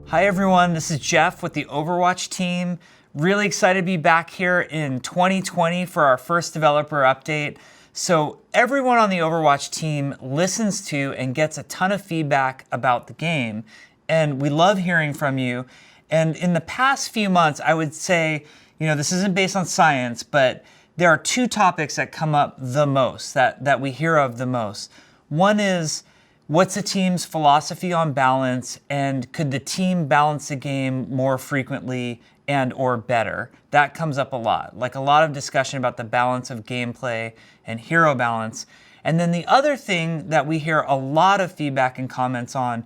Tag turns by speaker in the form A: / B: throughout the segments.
A: Hi everyone, this is Jeff with the Overwatch team. Really excited to be back here in 2020 for our first developer update. So everyone on the Overwatch team listens to and gets a ton of feedback about the game, and we love hearing from you. And in the past few months, I would say, this isn't based on science, but there are two topics that come up the most, that we hear of the most. One is, what's the team's philosophy on balance, and could the team balance the game more frequently and or better? That comes up a lot, like a lot of discussion about the balance of gameplay and hero balance. And then the other thing that we hear a lot of feedback and comments on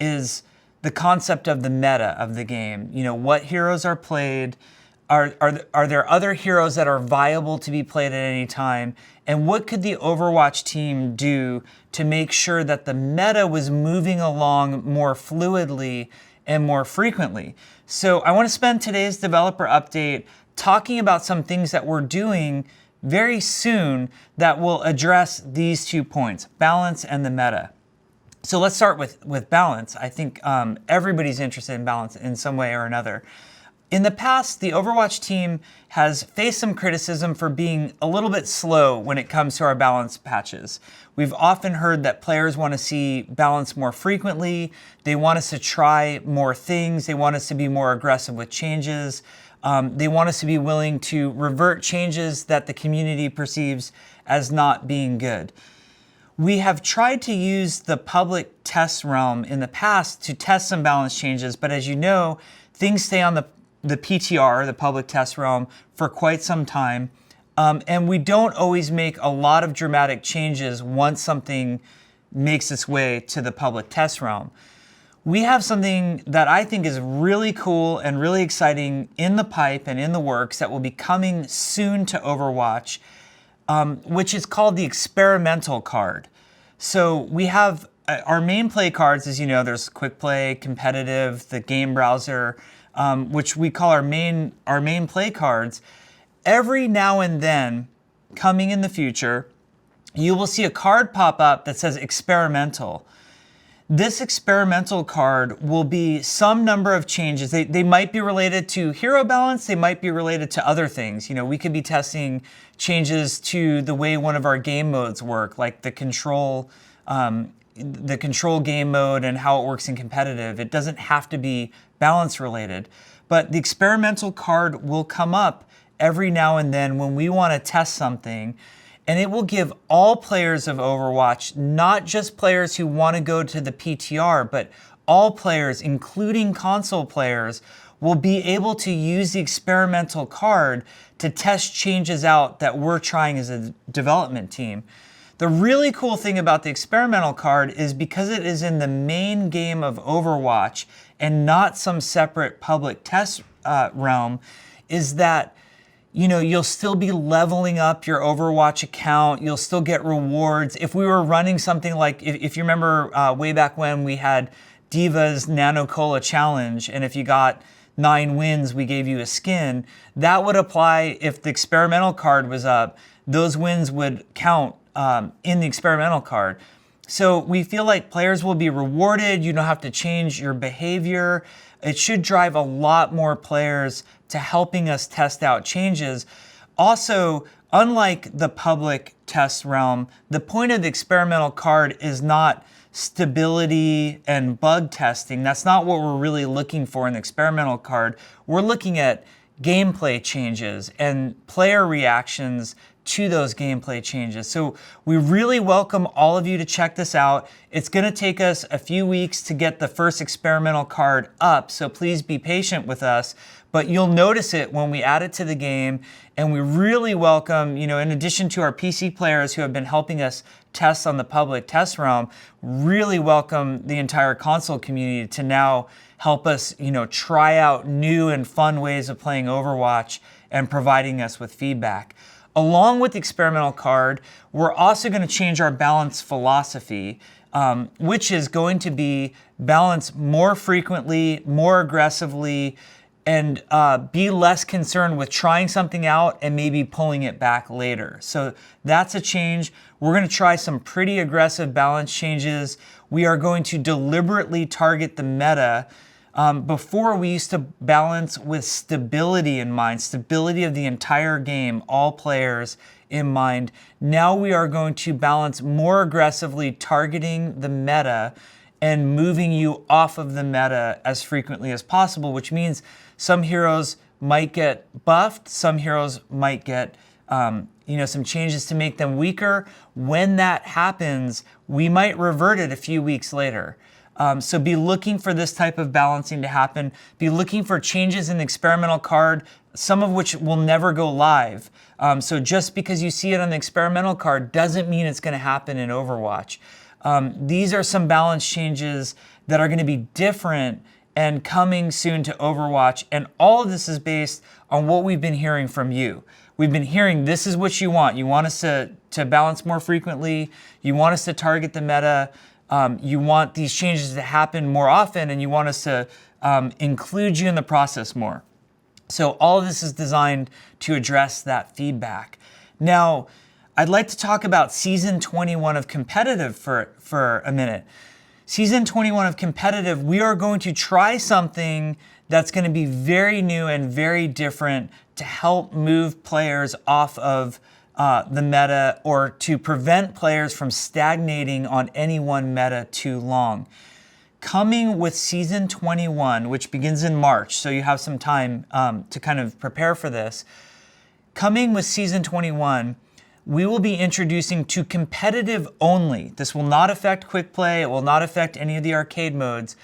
A: is the concept of the meta of the game. What heroes are played? Are there other heroes that are viable to be played at any time? And what could the Overwatch team do to make sure that the meta was moving along more fluidly and more frequently? So I want to spend today's developer update talking about some things that we're doing very soon that will address these 2 points, balance and the meta. So let's start with balance. I think everybody's interested in balance in some way or another. In the past, the Overwatch team has faced some criticism for being a little bit slow when it comes to our balance patches. We've often heard that players want to see balance more frequently. They want us to try more things. They want us to be more aggressive with changes. They want us to be willing to revert changes that the community perceives as not being good. We have tried to use the public test realm in the past to test some balance changes, but as you know, things stay on the PTR, the public test realm, for quite some time. And we don't always make a lot of dramatic changes once something makes its way to the public test realm. We have something that I think is really cool and really exciting in the pipe and in the works that will be coming soon to Overwatch, which is called the experimental card. So we have our main play cards, as you know, there's quick play, competitive, the game browser, which we call our main play cards. Every now and then, coming in the future, you will see a card pop up that says experimental. This experimental card will be some number of changes. They might be related to hero balance. They might be related to other things. We could be testing changes to the way one of our game modes work, like the control game mode and how it works in competitive. It doesn't have to be balance related, but the experimental card will come up every now and then when we want to test something, and it will give all players of Overwatch, not just players who want to go to the PTR, but all players, including console players, will be able to use the experimental card to test changes out that we're trying as a development team. The really cool thing about the experimental card is because it is in the main game of Overwatch and not some separate public test realm, is that you'll still be leveling up your Overwatch account. You'll still get rewards. If we were running something like, if you remember way back when we had D.Va's Nano Cola Challenge, and if you got 9 wins, we gave you a skin, that would apply if the experimental card was up. Those wins would count in the experimental card. So we feel like players will be rewarded. You don't have to change your behavior. It should drive a lot more players to helping us test out changes. Also, unlike the public test realm, the point of the experimental card is not stability and bug testing. That's not what we're really looking for in the experimental card. We're looking at gameplay changes and player reactions to those gameplay changes. So we really welcome all of you to check this out. It's going to take us a few weeks to get the first experimental card up, so please be patient with us. But you'll notice it when we add it to the game, and we really welcome, in addition to our PC players who have been helping us test on the public test realm, really welcome the entire console community to now help us, try out new and fun ways of playing Overwatch and providing us with feedback. Along with the experimental card, we're also going to change our balance philosophy, which is going to be balance more frequently, more aggressively, and be less concerned with trying something out and maybe pulling it back later. So that's a change. We're going to try some pretty aggressive balance changes. We are going to deliberately target the meta Before, we used to balance with stability in mind, stability of the entire game, all players in mind. Now we are going to balance more aggressively, targeting the meta and moving you off of the meta as frequently as possible, which means some heroes might get buffed, some heroes might get some changes to make them weaker. When that happens, we might revert it a few weeks later. So be looking for this type of balancing to happen. Be looking for changes in the experimental card, some of which will never go live. So just because you see it on the experimental card doesn't mean it's going to happen in Overwatch. These are some balance changes that are going to be different and coming soon to Overwatch. And all of this is based on what we've been hearing from you. We've been hearing this is what you want. You want us to balance more frequently. You want us to target the meta. You want these changes to happen more often, and you want us to include you in the process more. So all of this is designed to address that feedback. Now, I'd like to talk about Season 21 of Competitive for a minute. Season 21 of Competitive, we are going to try something that's going to be very new and very different to help move players off of the meta, or to prevent players from stagnating on any one meta too long. Coming with Season 21, which begins in March, so you have some time to kind of prepare for this. Coming with Season 21, we will be introducing to competitive only. This will not affect quick play. It will not affect any of the arcade modes.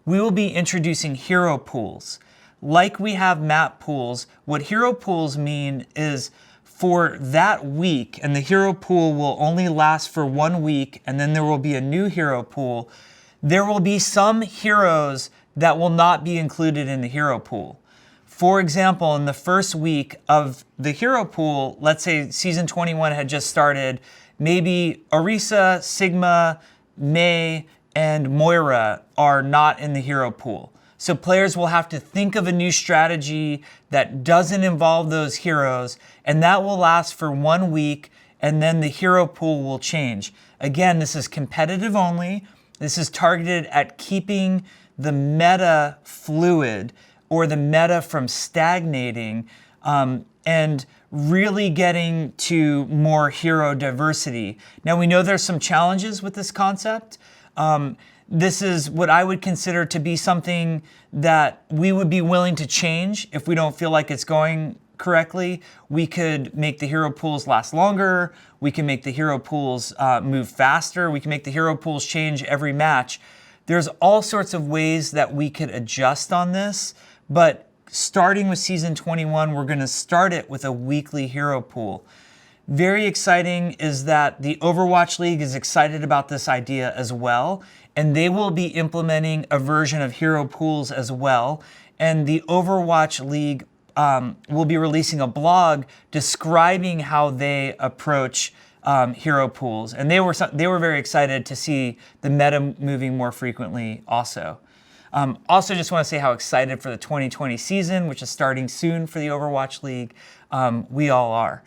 A: We will be introducing hero pools. Like we have map pools, what hero pools mean is for that week, and the hero pool will only last for 1 week, and then there will be a new hero pool. There will be some heroes that will not be included in the hero pool. For example, in the first week of the hero pool, let's say Season 21 had just started, maybe Orisa, Sigma, Mei, and Moira are not in the hero pool. So players will have to think of a new strategy that doesn't involve those heroes, and that will last for 1 week, and then the hero pool will change. Again, this is competitive only. This is targeted at keeping the meta fluid, or the meta from stagnating, and really getting to more hero diversity. Now, we know there's some challenges with this concept. This is what I would consider to be something that we would be willing to change if we don't feel like it's going correctly. We could make the hero pools last longer. We can make the hero pools move faster. We can make the hero pools change every match. There's all sorts of ways that we could adjust on this, but starting with Season 21, we're going to start it with a weekly hero pool. Very exciting is that the Overwatch League is excited about this idea as well, and they will be implementing a version of hero pools as well. And the Overwatch League will be releasing a blog describing how they approach hero pools. And they were very excited to see the meta moving more frequently also. Also, just want to say how excited for the 2020 season, which is starting soon for the Overwatch League. We all are.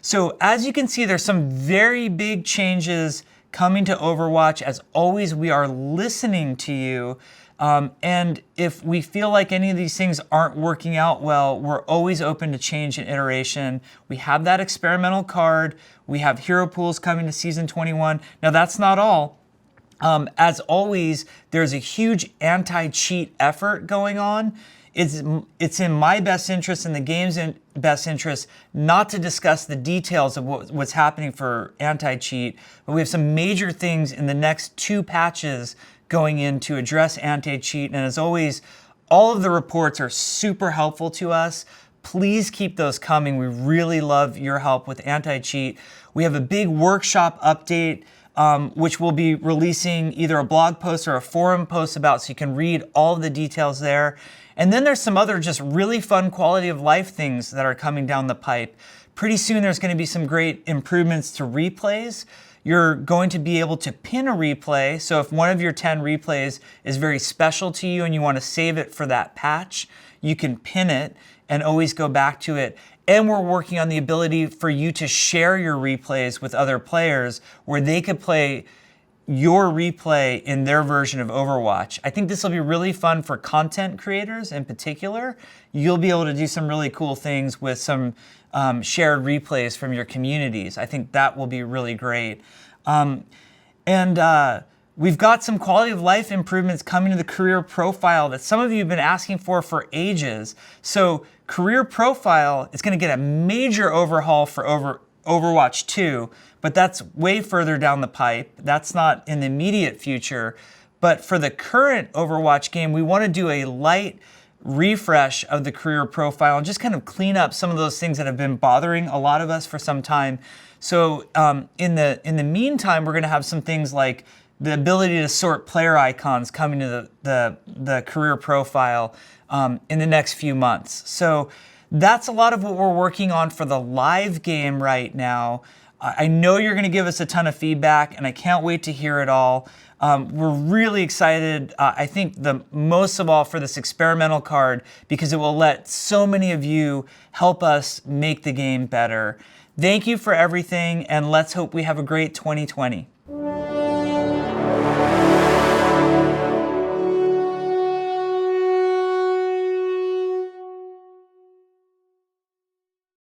A: So as you can see, there's some very big changes coming to Overwatch. As always, we are listening to you. And if we feel like any of these things aren't working out well, we're always open to change and iteration. We have that experimental card. We have hero pools coming to Season 21. Now, that's not all. As always, there's a huge anti-cheat effort going on. It's in my best interest and the game's best interest not to discuss the details of what's happening for anti-cheat, but we have some major things in the next 2 patches going in to address anti-cheat. And as always, all of the reports are super helpful to us. Please keep those coming. We really love your help with anti-cheat. We have a big workshop update, which we'll be releasing either a blog post or a forum post about, so you can read all of the details there. And then there's some other just really fun quality of life things that are coming down the pipe. Pretty soon there's going to be some great improvements to replays. You're going to be able to pin a replay. So if one of your 10 replays is very special to you and you want to save it for that patch, you can pin it and always go back to it. And we're working on the ability for you to share your replays with other players, where they could play your replay in their version of Overwatch. I think this will be really fun for content creators in particular. You'll be able to do some really cool things with some shared replays from your communities. I think that will be really great. We've got some quality of life improvements coming to the career profile that some of you have been asking for ages. So career profile is going to get a major overhaul for Overwatch 2, but that's way further down the pipe. That's not in the immediate future. But for the current Overwatch game, we want to do a light refresh of the career profile and just kind of clean up some of those things that have been bothering a lot of us for some time. So in the meantime, we're going to have some things like the ability to sort player icons coming to the career profile in the next few months. So that's a lot of what we're working on for the live game right now. I know you're going to give us a ton of feedback, and I can't wait to hear it all. We're really excited, I think the most of all for this experimental card, because it will let so many of you help us make the game better. Thank you for everything, and let's hope we have a great 2020.